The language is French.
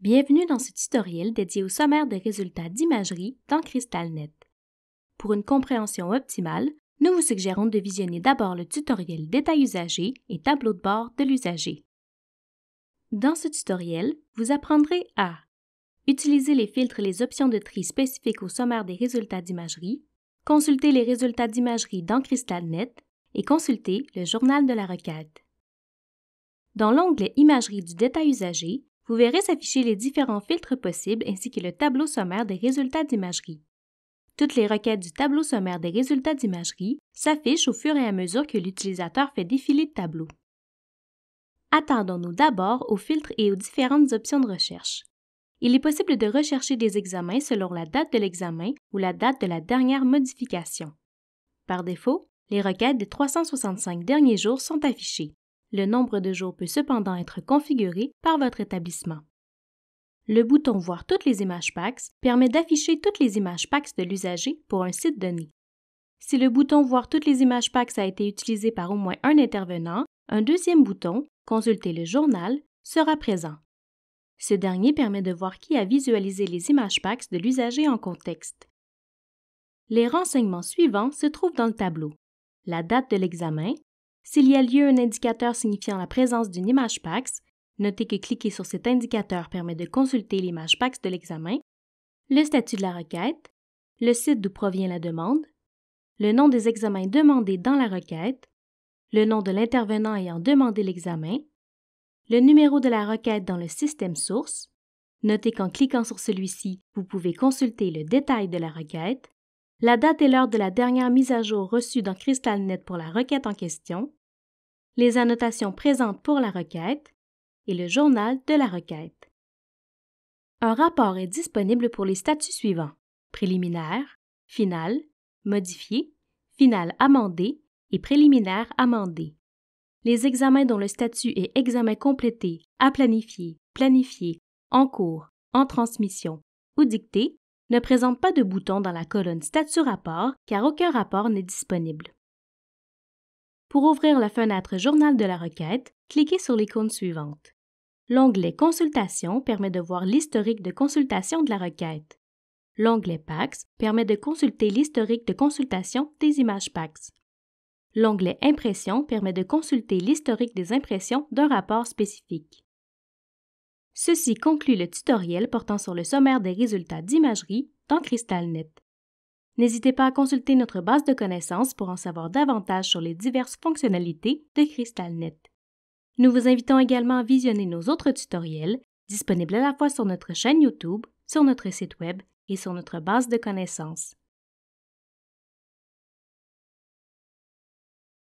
Bienvenue dans ce tutoriel dédié au sommaire de résultats d'imagerie dans CrystalNet. Pour une compréhension optimale, nous vous suggérons de visionner d'abord le tutoriel Détails usagers et tableau de bord de l'usager. Dans ce tutoriel, vous apprendrez à utiliser les filtres et les options de tri spécifiques au sommaire des résultats d'imagerie, consulter les résultats d'imagerie dans CrystalNet et consulter le journal de la requête. Dans l'onglet Imagerie du détail usager, vous verrez s'afficher les différents filtres possibles ainsi que le tableau sommaire des résultats d'imagerie. Toutes les requêtes du tableau sommaire des résultats d'imagerie s'affichent au fur et à mesure que l'utilisateur fait défiler le tableau. Attardons-nous d'abord aux filtres et aux différentes options de recherche. Il est possible de rechercher des examens selon la date de l'examen ou la date de la dernière modification. Par défaut, les requêtes des 365 derniers jours sont affichées. Le nombre de jours peut cependant être configuré par votre établissement. Le bouton « Voir toutes les images PACS » permet d'afficher toutes les images PACS de l'usager pour un site donné. Si le bouton « Voir toutes les images PACS » a été utilisé par au moins un intervenant, un deuxième bouton « Consulter le journal » sera présent. Ce dernier permet de voir qui a visualisé les images PACS de l'usager en contexte. Les renseignements suivants se trouvent dans le tableau. La date de l'examen. S'il y a lieu un indicateur signifiant la présence d'une image PACS, notez que cliquer sur cet indicateur permet de consulter l'image PACS de l'examen, le statut de la requête, le site d'où provient la demande, le nom des examens demandés dans la requête, le nom de l'intervenant ayant demandé l'examen, le numéro de la requête dans le système source. Notez qu'en cliquant sur celui-ci, vous pouvez consulter le détail de la requête, la date et l'heure de la dernière mise à jour reçue dans CrystalNet pour la requête en question, les annotations présentes pour la requête et le journal de la requête. Un rapport est disponible pour les statuts suivants: préliminaire, final, modifié, final amendé et préliminaire amendé. Les examens dont le statut est examen complété, à planifier, planifié, en cours, en transmission ou dicté ne présentent pas de bouton dans la colonne Statut rapport car aucun rapport n'est disponible. Pour ouvrir la fenêtre Journal de la requête, cliquez sur l'icône suivante. L'onglet Consultation permet de voir l'historique de consultation de la requête. L'onglet PACS permet de consulter l'historique de consultation des images PACS. L'onglet Impression permet de consulter l'historique des impressions d'un rapport spécifique. Ceci conclut le tutoriel portant sur le sommaire des résultats d'imagerie dans CrystalNet. N'hésitez pas à consulter notre base de connaissances pour en savoir davantage sur les diverses fonctionnalités de CrystalNet. Nous vous invitons également à visionner nos autres tutoriels, disponibles à la fois sur notre chaîne YouTube, sur notre site Web et sur notre base de connaissances.